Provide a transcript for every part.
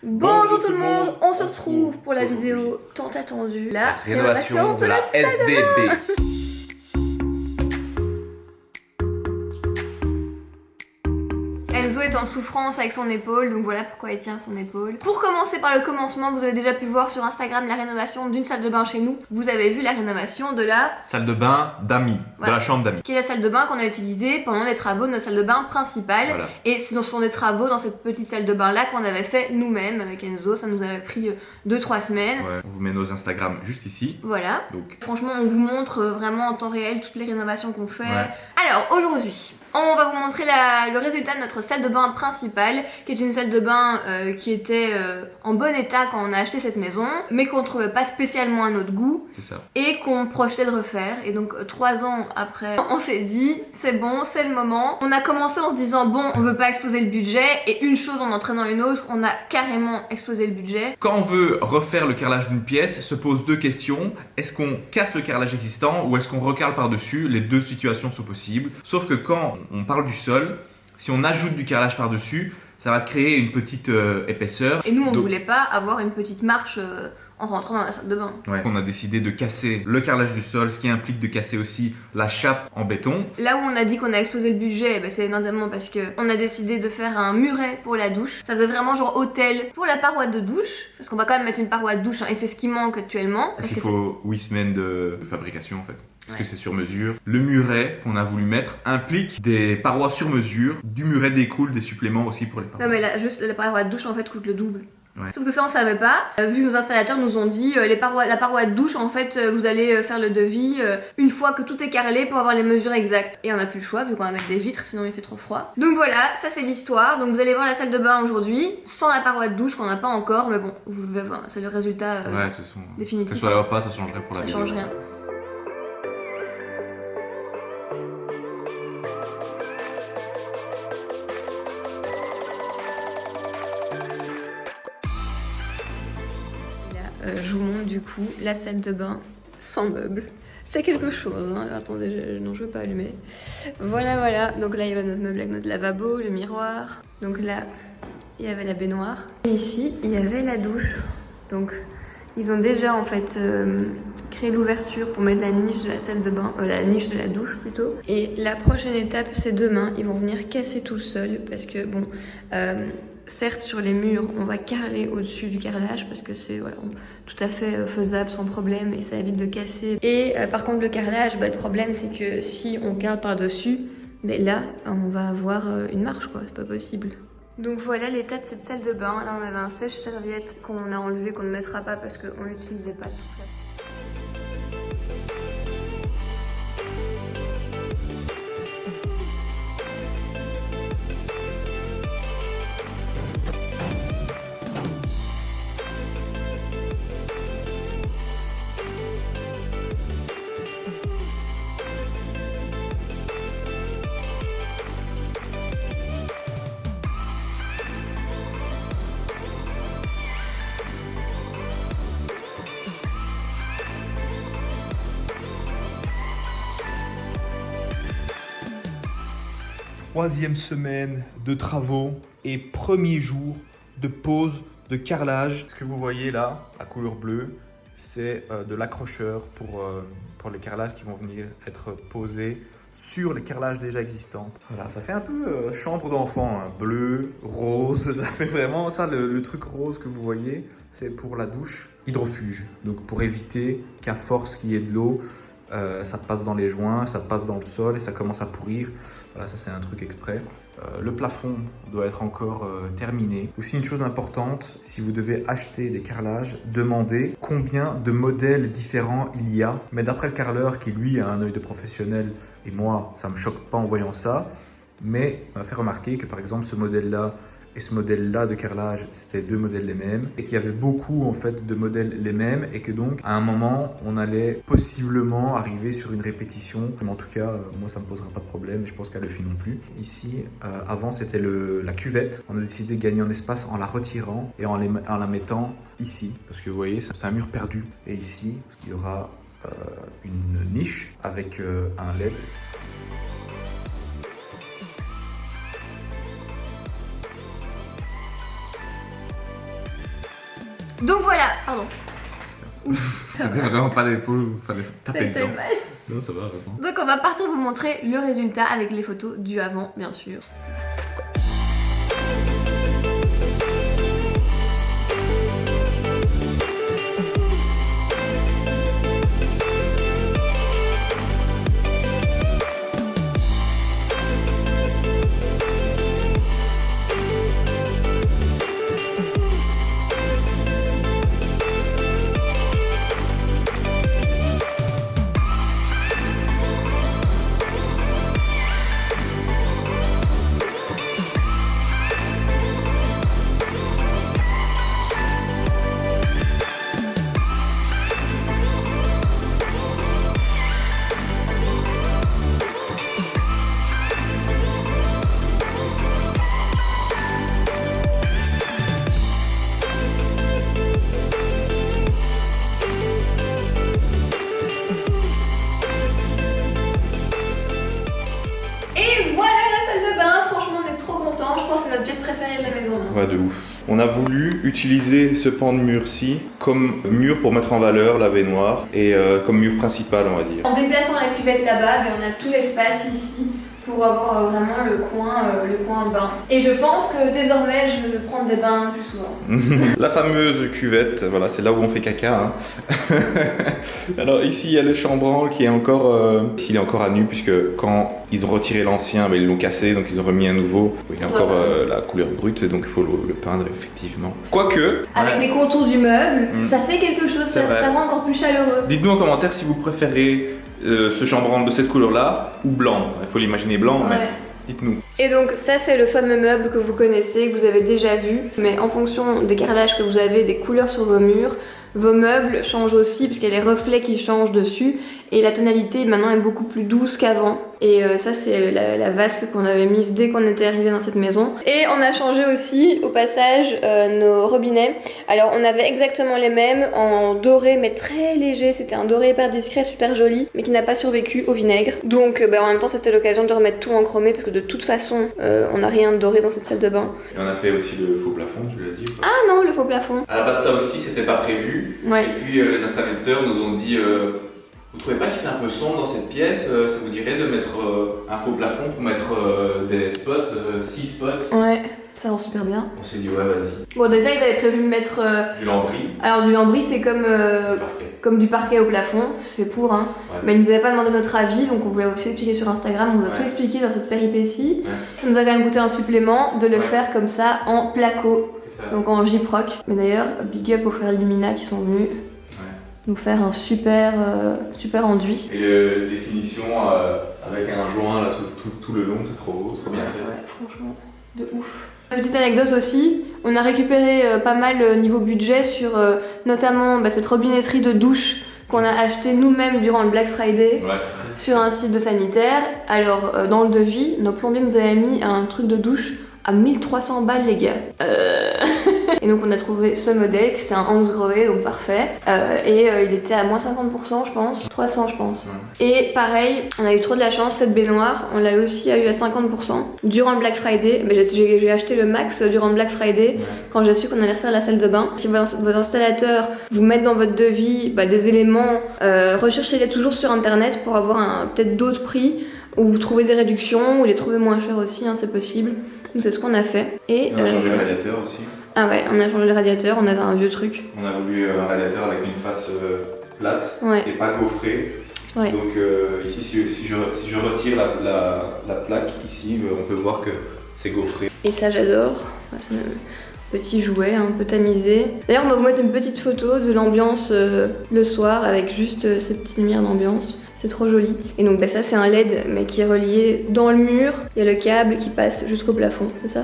Bonjour tout le monde, on se retrouve pour la vidéo tant attendue, la rénovation de la SDB. Enzo est en souffrance avec son épaule, donc voilà pourquoi il tient son épaule. Pour commencer par le commencement, vous avez déjà pu voir sur Instagram la rénovation d'une salle de bain chez nous. Vous avez vu la rénovation de la salle de bain d'amis, voilà, de la chambre d'amis. Qui est la salle de bain qu'on a utilisée pendant les travaux de notre salle de bain principale. Voilà. Et ce sont des travaux dans cette petite salle de bain là qu'on avait fait nous-mêmes avec Enzo. Ça nous avait pris 2-3 semaines. Ouais, on vous met nos Instagram juste ici. Voilà. Donc. Franchement, on vous montre vraiment en temps réel toutes les rénovations qu'on fait. Ouais. Alors aujourd'hui, on va vous montrer le résultat de notre salle de bain principale, qui est une salle de bain qui était en bon état quand on a acheté cette maison, mais qu'on trouvait pas spécialement à notre goût. C'est ça. Et qu'on projetait de refaire. Et donc 3 ans après, on s'est dit, c'est bon, c'est le moment. On a commencé en se disant, bon, on veut pas exploser le budget, et une chose en entraînant une autre, on a carrément explosé le budget. Quand on veut refaire le carrelage d'une pièce, se posent deux questions. Est-ce qu'on casse le carrelage existant ou est-ce qu'on recarle par-dessus? Les deux situations sont possibles. Sauf que quand on parle du sol, si on ajoute du carrelage par-dessus, ça va créer une petite épaisseur. Et nous, on voulait pas avoir une petite marche en rentrant dans la salle de bain. Ouais. On a décidé de casser le carrelage du sol, ce qui implique de casser aussi la chape en béton. Là où on a dit qu'on a explosé le budget, ben c'est notamment parce qu'on a décidé de faire un muret pour la douche. Ça faisait vraiment genre hôtel pour la paroi de douche, parce qu'on va quand même mettre une paroi de douche, hein, et c'est ce qui manque actuellement. Parce qu'il faut 8 semaines de fabrication en fait. Parce que c'est sur mesure. Le muret qu'on a voulu mettre implique des parois sur mesure. Du muret découle des suppléments aussi pour les parois. Non mais là, juste la paroi de douche en fait coûte le double. Ouais. Sauf que ça on savait pas, vu que nos installateurs nous ont dit la paroi de douche en fait vous allez faire le devis une fois que tout est carrelé pour avoir les mesures exactes. Et on n'a plus le choix vu qu'on va mettre des vitres sinon il fait trop froid. Donc voilà, ça c'est l'histoire. Donc vous allez voir la salle de bain aujourd'hui sans la paroi de douche qu'on n'a pas encore, mais bon, vous verrez, voilà, c'est le résultat ouais, ce sont... définitif. Que ce soit là ou pas, ça changerait pour la vidéo. Ça change rien. Je vous montre du coup la salle de bain sans meubles. C'est quelque chose, hein. Attendez, non je veux pas allumer. Voilà, donc là il y avait notre meuble avec notre lavabo, le miroir. Donc là, il y avait la baignoire. Et ici, il y avait la douche. Donc ils ont déjà en fait créé l'ouverture pour mettre la niche de la salle de bain, la niche de la douche plutôt. Et la prochaine étape c'est demain, ils vont venir casser tout le sol parce que bon... certes, sur les murs, on va carreler au-dessus du carrelage parce que c'est voilà, tout à fait faisable sans problème et ça évite de casser. Et par contre, le carrelage, le problème c'est que si on carre par-dessus, là, on va avoir une marche, quoi, c'est pas possible. Donc voilà l'état de cette salle de bain. Là, on avait un sèche-serviette qu'on a enlevé, qu'on ne mettra pas parce qu'on l'utilisait pas de toute façon. Troisième semaine de travaux et premier jour de pose de carrelage. Ce que vous voyez là, la couleur bleue, c'est de l'accrocheur pour les carrelages qui vont venir être posés sur les carrelages déjà existants. Voilà, ça fait un peu chambre d'enfant, hein. Bleu, rose, ça fait vraiment ça, le truc rose que vous voyez, c'est pour la douche hydrofuge. Donc pour éviter qu'à force qu'il y ait de l'eau, ça passe dans les joints, ça passe dans le sol et ça commence à pourrir. Voilà, ça c'est un truc exprès. Le plafond doit être encore terminé. Aussi une chose importante, si vous devez acheter des carrelages, demandez combien de modèles différents il y a. Mais d'après le carreleur qui lui a un œil de professionnel, et moi ça me choque pas en voyant ça, mais on m'a fait remarquer que par exemple ce modèle-là et ce modèle-là de carrelage, c'était deux modèles les mêmes et qu'il y avait beaucoup en fait de modèles les mêmes et que donc à un moment on allait possiblement arriver sur une répétition. Mais en tout cas, moi ça me posera pas de problème et je pense qu'à Luffy non plus. Ici, avant c'était la cuvette. On a décidé de gagner en espace en la retirant et en la mettant ici parce que vous voyez, c'est un mur perdu. Et ici, il y aura une niche avec un LED. Donc voilà, pardon. C'était vraiment pas l'épaule où il fallait taper T'as eu dedans. mal. Non, ça va, heureusement. Donc on va partir vous montrer le résultat avec les photos du avant, bien sûr. Notre pièce préférée de la maison. Ouais, de ouf. On a voulu utiliser ce pan de mur-ci comme mur pour mettre en valeur la baignoire et comme mur principal, on va dire. En déplaçant la cuvette là-bas, on a tout l'espace ici pour avoir vraiment le coin bain. Et je pense que désormais, je vais prendre des bains plus souvent. La fameuse cuvette, voilà, c'est là où on fait caca. Hein. Alors ici, il y a le chambranle qui est encore, il est encore à nu puisque quand ils ont retiré l'ancien, ils l'ont cassé, donc ils ont remis un nouveau. Il a encore la couleur brute, donc il faut le peindre effectivement. Quoique, avec les contours du meuble, ça fait quelque chose, ça rend encore plus chaleureux. Dites-nous en commentaire si vous préférez ce chambranle de cette couleur-là ou blanc. Il faut l'imaginer blanc, mais dites-nous. Et donc ça c'est le fameux meuble que vous connaissez, que vous avez déjà vu, mais en fonction des carrelages que vous avez, des couleurs sur vos murs, vos meubles changent aussi parce qu'il y a les reflets qui changent dessus et la tonalité maintenant est beaucoup plus douce qu'avant. Et ça c'est la vasque qu'on avait mise dès qu'on était arrivé dans cette maison. Et on a changé aussi au passage nos robinets. Alors on avait exactement les mêmes en doré mais très léger, c'était un doré hyper discret, super joli, mais qui n'a pas survécu au vinaigre. Donc en même temps c'était l'occasion de remettre tout en chromé parce que de toute façon on n'a rien de doré dans cette salle de bain. Et on a fait aussi le faux plafond, tu l'as dit ou pas? Ah non, le faux plafond. À la base ça aussi c'était pas prévu. Ouais. Et puis les installateurs nous ont dit vous trouvez pas qu'il fait un peu sombre dans cette pièce, ça vous dirait de mettre un faux plafond pour mettre des spots, 6 spots? Ouais, ça rend super bien. On s'est dit ouais vas-y. Bon déjà ils avaient prévu de mettre... Du lambris. Alors du lambris c'est comme du parquet au plafond, c'est fait pour hein. Ouais. Mais ils nous avaient pas demandé notre avis, donc on voulait aussi expliquer sur Instagram, on nous a tout expliqué dans cette péripétie. Ouais. Ça nous a quand même coûté un supplément de le faire comme ça en placo, donc en gyproc. Mais d'ailleurs, big up aux frères Lumina qui sont venus nous faire un super enduit. Et les finitions avec un joint là, tout le long, c'est trop beau, c'est trop bien fait. Ouais, franchement, de ouf. Petite anecdote aussi, on a récupéré pas mal niveau budget sur notamment cette robinetterie de douche qu'on a acheté nous-mêmes durant le Black Friday sur un site de sanitaire. Alors dans le devis, nos plombiers nous avaient mis un truc de douche à 1300 balles les gars. Et donc on a trouvé ce modèle, c'est un Hansgrohe, donc parfait. Il était à moins 50% je pense, 300 je pense. Et pareil, on a eu trop de la chance, cette baignoire, on l'a aussi eu à 50% durant le Black Friday. J'ai acheté le max durant le Black Friday quand j'ai su qu'on allait refaire la salle de bain. Si vos installateurs vous mettent dans votre devis des éléments, recherchez-les toujours sur internet pour avoir peut-être d'autres prix ou trouver des réductions ou les trouver moins chers aussi, hein, c'est possible. Donc c'est ce qu'on a fait. Et on a changé le radiateur aussi. Ah ouais, on a changé le radiateur, on avait un vieux truc. On a voulu un radiateur avec une face plate et pas gaufrée. Ouais. Donc ici, si je retire la plaque ici, on peut voir que c'est gaufré. Et ça j'adore. C'est un petit jouet un peu tamisé. D'ailleurs on va vous mettre une petite photo de l'ambiance le soir avec juste ces petites lumières d'ambiance. C'est trop joli. Et donc ça c'est un LED mais qui est relié dans le mur. Il y a le câble qui passe jusqu'au plafond, c'est ça?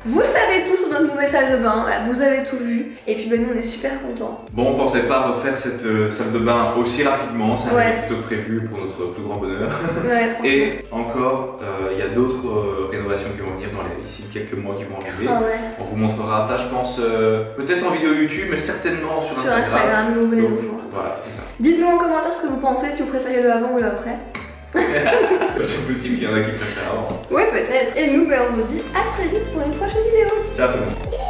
Vous savez tout sur notre nouvelle salle de bain, voilà, vous avez tout vu. Et puis nous on est super contents. Bon, on pensait pas refaire cette salle de bain aussi rapidement, ça avait plutôt prévu pour notre plus grand bonheur. Et encore, il y a d'autres rénovations qui vont venir ici quelques mois qui vont arriver. On vous montrera ça je pense peut-être en vidéo YouTube mais certainement sur Instagram. Sur Instagram, vous venez nous rejoindre. Voilà, c'est ça. Dites-nous en commentaire ce que vous pensez, si vous préférez le avant ou le après. C'est possible qu'il y en a qui préfèrent avant. Ouais peut-être. Et nous on vous dit à très vite pour une prochaine vidéo. Ciao tout le monde.